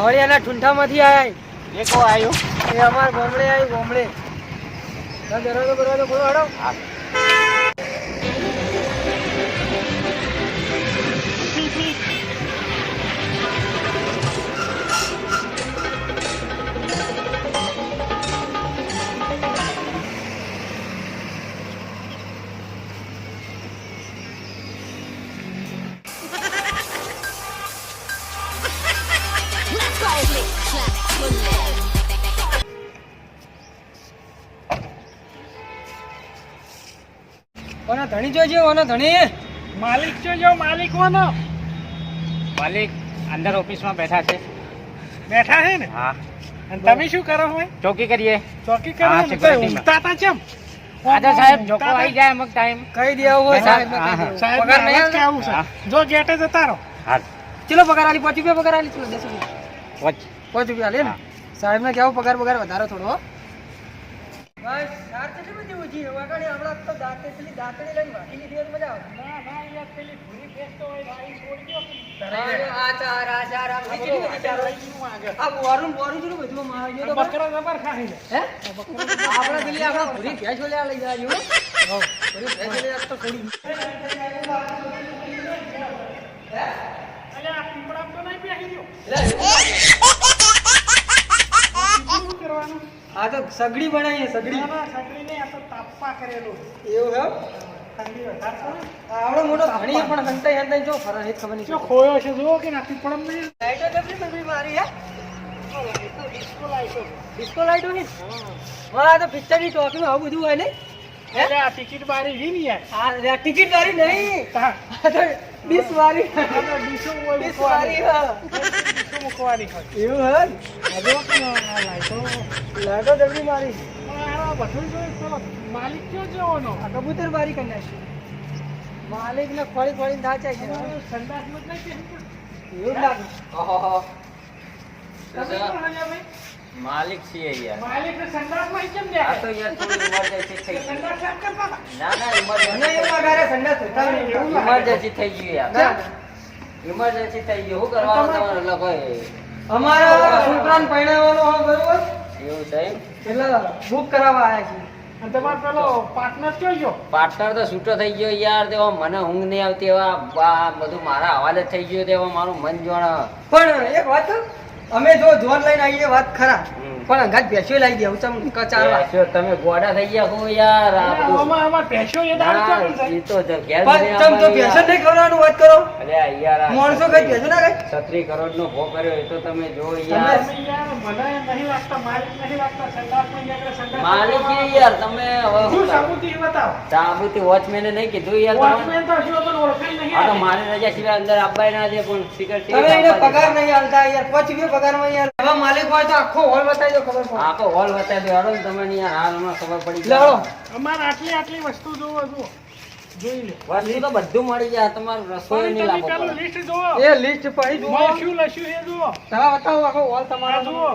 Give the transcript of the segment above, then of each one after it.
માવડિયાના ઠુંઠામાંથી આયા. એ કો આવ્યો? એ અમાર ગોમડે આવી ગોમડે. દરવાજો બરવાજો ખોલો હાડો. ઓના ધણી જોજો, ઓના ધણી. માલિક જો માલિક કોનો? માલિક અંદર ઓફિસમાં બેઠા છે. બેઠા છે ને? હા. અને તમે શું કરો હોય? ચોકી કરીએ. ચોકી કરો ને તો ઊંઘતા તા કેમ? આજે સાહેબ જોકો આવી જાય અમુક ટાઈમ કહી દેવું હોય સાહેબ. સાહેબ પગાર નહીં કે આવું છે. જો ગેટે જતા રહો. હા. ચલો પગાર આલી 5 રૂપિયા પગાર આલી. ચલો 10 રૂપિયા. 5 રૂપિયા લે ને. સાહેબ ને કેવો પગાર વધારો થોડો. બસ ચાર કેટલી બધી ઓછી વગાડી હમણાં તો દાંતેલી લઈને વાટી લીધી હોય મજા આવે. ના યાર પેલી ભૂરી ફેસતો હોય ભાઈ છોડી દો. આ ચાર આ બોરું જેટલું બધું મારી ગયો તો બકરો જબર ખાઈ લે. હે આપણે પેલી આપણા ભૂરી ભેંસ ઓલે લઈ જાજો. હો ભૂરી ભેંસ ઓલે તો થોડી. અલે આ પીપળા તો નહીં બેહી ગયો. શું કરવાનું? આ તો સગડી બનાવીએ સગડી. ના સગડી નહીં, આ તો તાપા કરેલું. એવું હે? ઠંડી વધારે છે ને? આવડો મોટો ધણી પણ હંતાઈ જો ફરા હેત ખબર નહીં. જો ખોયો છે જુઓ કે ના પીપળમ નહીં. લાઈટો કેટલી બધી મારી હે? ડિસ્કો લાઈટો. ડિસ્કો લાઈટો ની. હા તો પિક્ચર ની ટોકીમાં આવું બધું હોય ને. એટલે આ ટિકિટ બારી રી ને યાર. આ ટિકિટ વાળી નહીં. આ તો ડીશ વાળી. આ તો ડીશો હોય ડીશ વાળી હા. ડીશો મૂકવાની હોય. એવું હે? આ જો કે આ લાઈટો લાઈટો જલ્દી મારી. આ બધું જોઈ તો માલિક ક્યાં જવાનો? આ કબૂતર બારી કરી નાખી. માલિક ને ખોળી ખોળીને ધાચાય છે. સંડાસ મત નહીં પહેરી. એવું જ લાગે. ઓહો તમે કોણ હલ્યા ભાઈ? માલિક છીએ યાર. માલિક ને સંડાસ માં કેમ આ દેખાય? તો યાર થોડી ઇમરજન્સી થઈ ગઈ. સંડાસ સાફ કરતા હતા. ના મને ઇમરજન્સી એવું લાગે સંડાસ હોતા નહીં. ઇમરજન્સી થઈ ગઈ યાર. ના. ઇમરજન્સી થઈ ગઈ. શું કરવાનું તમારે લોકો? અમારા છોકરાને પરણાવવાનો હોય બરોબર એવું છે એટલે બુક કરાવવા આવ્યા છીએ. અને તમારો પેલો પાર્ટનર કયો ગયો? પાર્ટનર તો છૂટો થઈ ગયો યાર. તેવા મને ઊંઘ નહીં આવતી. એવા બધું મારા હવાલે થઈ ગયું. તેવા મારું મન જોણ. પણ એક વાત કહું? અમે જો જોર લઈને આવીએ વાત ખરા પણ અંગાત ભેંસ્યો લાવી દે ઉચમ કચારવા. બેસ્યો તમે ગોડા થઈ ગયા હો યાર. આ બધું. આમાં ભેંસો એ દારૂ ના, ચાલુ છે. ઈ તો જો ઘેર પણ નહીં ચમ તો આવવાની ભેંસો યાર. નહીં ખવડાવવાનું વાત કરો. અરે યાર આ માણસો કઈ ભેંસો ના કઈ 36 કરોડ નો ભો કર્યો એ તો તમે જો તમે યાર. યાર મને નહીં લાગતા માલિક નહીં લાગતા સંડાસમાં ગયા સંડાસ. માલિક એ યાર તમે હવે શું શું કરો? સાબુતી બતાવો. સાબુતી વોચમેને નહીં કીધું યાર તમને? વોચમેન તો હજુ પણ ઓળખાય નહીં. આ તો મારી રજા સિવાય અંદર આપવાય ના દે પણ સિક્યુરિટી તમે એને પગાર નહીં આલતા યાર 5 રૂપિયા પગારમાં યાર એવા માલિક હોય તો આખો હોલ બતાવી દો ખબર પડે. આખો હોલ બતાવી દો. હાલો ને તમે ને યાર હાલ હમણાં ખબર પડી લે હાલો. અમારે આટલી વસ્તુ જોવો જુઓ. જોઈ લે. વસ્તુ તો બધું મળી જાય. તમારું રસોઈ પણ નહીં તમે લાવવો પેલું પડે. લિસ્ટ જોવો. એ લિસ્ટ પડી જુઓ. લખ્યું લખ્યું એ જુઓ. તમે બતાવો આખો હોલ આ તમારો જુઓ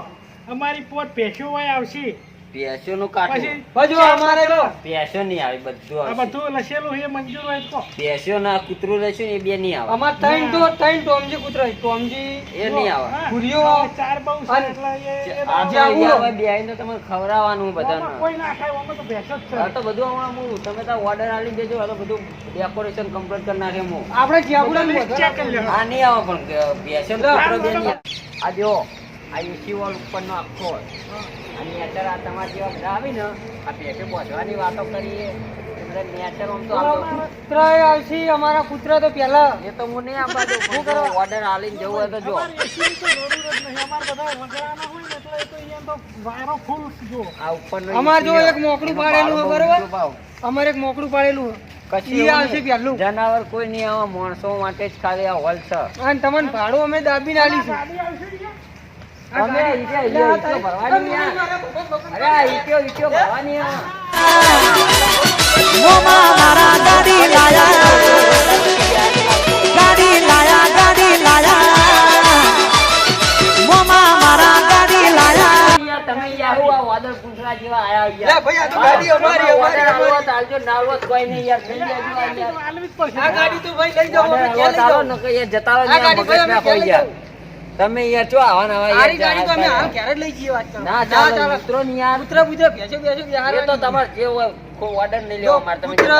અમારી પોત ભેંસો હોય આવશે. પેશોનું કાઢવું. પછી બાજુ અમારે જો પેશો નહીં આવે બધું આ આવશે. બધું લખેલું છે મંજૂર હોય તો. પેશો ના કૂતરું લેશું ને એ બે નહીં આવે. અમાર ત્રણ ટોમજી કૂતરા ટોમજી એ નહીં આવે. હા. ભૂરીઓ. ચાર બહુ છે અને એટલે એ આ તો જ્યાં યાર આવું. હવે બેહીને તમારે ખવડાવવાનું આમાં બધાને. કોઈ ના ખાય આમાં તો ભેંસો જ આ છે. તો બધું હમણાં હું તમે તો ઓર્ડર આલી દેજો. આ તો બધું ડેકોરેશન કમ્પ્લીટ કરી નાખે હું. આપણે જ્યાં લિસ્ટ ચેક કરી લેવાનું. આ નહીં આવે પણ પેશો કૂતરો બે નહીં આવે. આ જો આ એસી વોલ ઉપરનો આખો હોય. અને અત્યારે આ તમારા જેવા બધા આવી ને આ પેશો બોધવાની વાતો કરીએ. નેચર આમ તો આવતો. કૂતરા આવશે અમારા કૂતરા તો પેલા એ તો હું નહીં આપવા દઉં. શું કરો ઓર્ડર આલીને જવું હોય તો જો. અમારે એસીની તો જરૂર જ નહીં. અમારે બધા વગડાના હોય ને એટલે એ તો અહીંયા તો વાયરો ફૂલ જુઓ. આ ઉપરનો અમાર જો AC એક મોકળું પાડેલું હોય, બરોબર? અમારે એક મોકળું પાડેલું કશું ઈ એવું આવશે નહીં. પહેલું. જનાવર કોઈ નહીં આવે. માણસો માટે જ ખાલી આ હોલ છે. અને તમને ભાડું અમે દાબીને આલીશું. ગાડી આવશે ને યાર? અમે ઈટ્યો ભરવાની યાર. અરે આ ઈટ્યો ભરવાની આ. યાર તમે યાર હું આ વાદળ પૂંછડા જેવા આયા યાર. લે ભાઈ, આ તો ગાડી અમારી, વાદળ અમારી. આવો તો આલજો, ના આવો તો કોઈ નહીં યાર. થઈ જાય જો આ યાર. આલવી જ પડશે. આ ગાડી તું ભાઈ લઈ જાઓ, અમે વાદળ ક્યાં આવો લઈ તો જાઓ? આલો નકર યાર જતા રહો આ યાર, ગાડી મગજ ભાઈ અમે ના ક્યાં ખોઈ લઈ યાર. જાઓ? તમે યાર ચો આવા નવા યાર આરી ગાડી તો અમે હાલ ક્યારે જ લઈ જઈએ વાત કરો ના ચાલો મિત્રો ની યાર પુત્ર પુત્ર ભેસો ભેસો બિહાર એ તો તમારે જે હોય કોઈ ઓર્ડર નહીં લેવા મારે તમે પુત્ર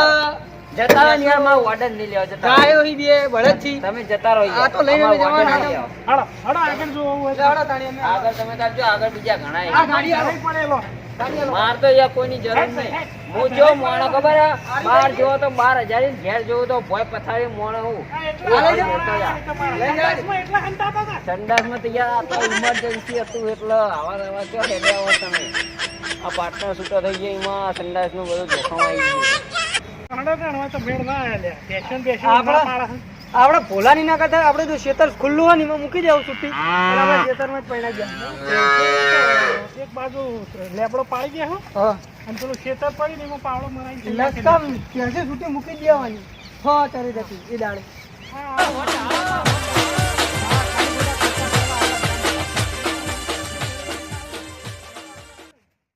જતા રહો ને યાર મારો ઓર્ડર નહીં લેવા જતા રહો. ગાયો હી બે બળદ છી તમે જતા રહો યાર. આ તો લઈને અમારો order જવાના. નહીં લેવા. હળો હળો આગળ જો હોય એટલે હળો તાણી અમે આગળ તમે તારજો આગળ બીજા ઘણા આ છે. ગાડી આવો. પડેલો ગાડી આવો. માર તો યાર કોઈની જરૂર નહીં. હું જો મોણો ખબર હે? બહાર જોવો તો 12,000 ની, ઘેર જોવો તો ભોય પથારી મોણો હું એટલા હંતાતા હતા સંડાસમાં તો યાર આ તો ઇમરજન્સી હતું એટલે આવા નવા ચો હેડે આવો તમે. આ પાર્ટનર છૂટો થઈ ગયો એમાં સંડાસનું બધું જોખમ આવી ગયું. હળો તો ભેળ ના આલ્યા પેશન પેશન આપણા આપણે ભોલાની ના કરતા આપણે જો ખેતર ખુલ્લું હોય ને એમાં મૂકી દેવું છૂટી અને આપણે ખેતરમાં જ પૈણા ગયા એક બાજુ લેબડો પાડી ગયા હો હા અને પેલું ખેતર પડી ને એમાં પાવડો મરાઈ લસકામ ક્યાંથી છૂટી મૂકી દેવાની હા તારી જતી એ દાડે હા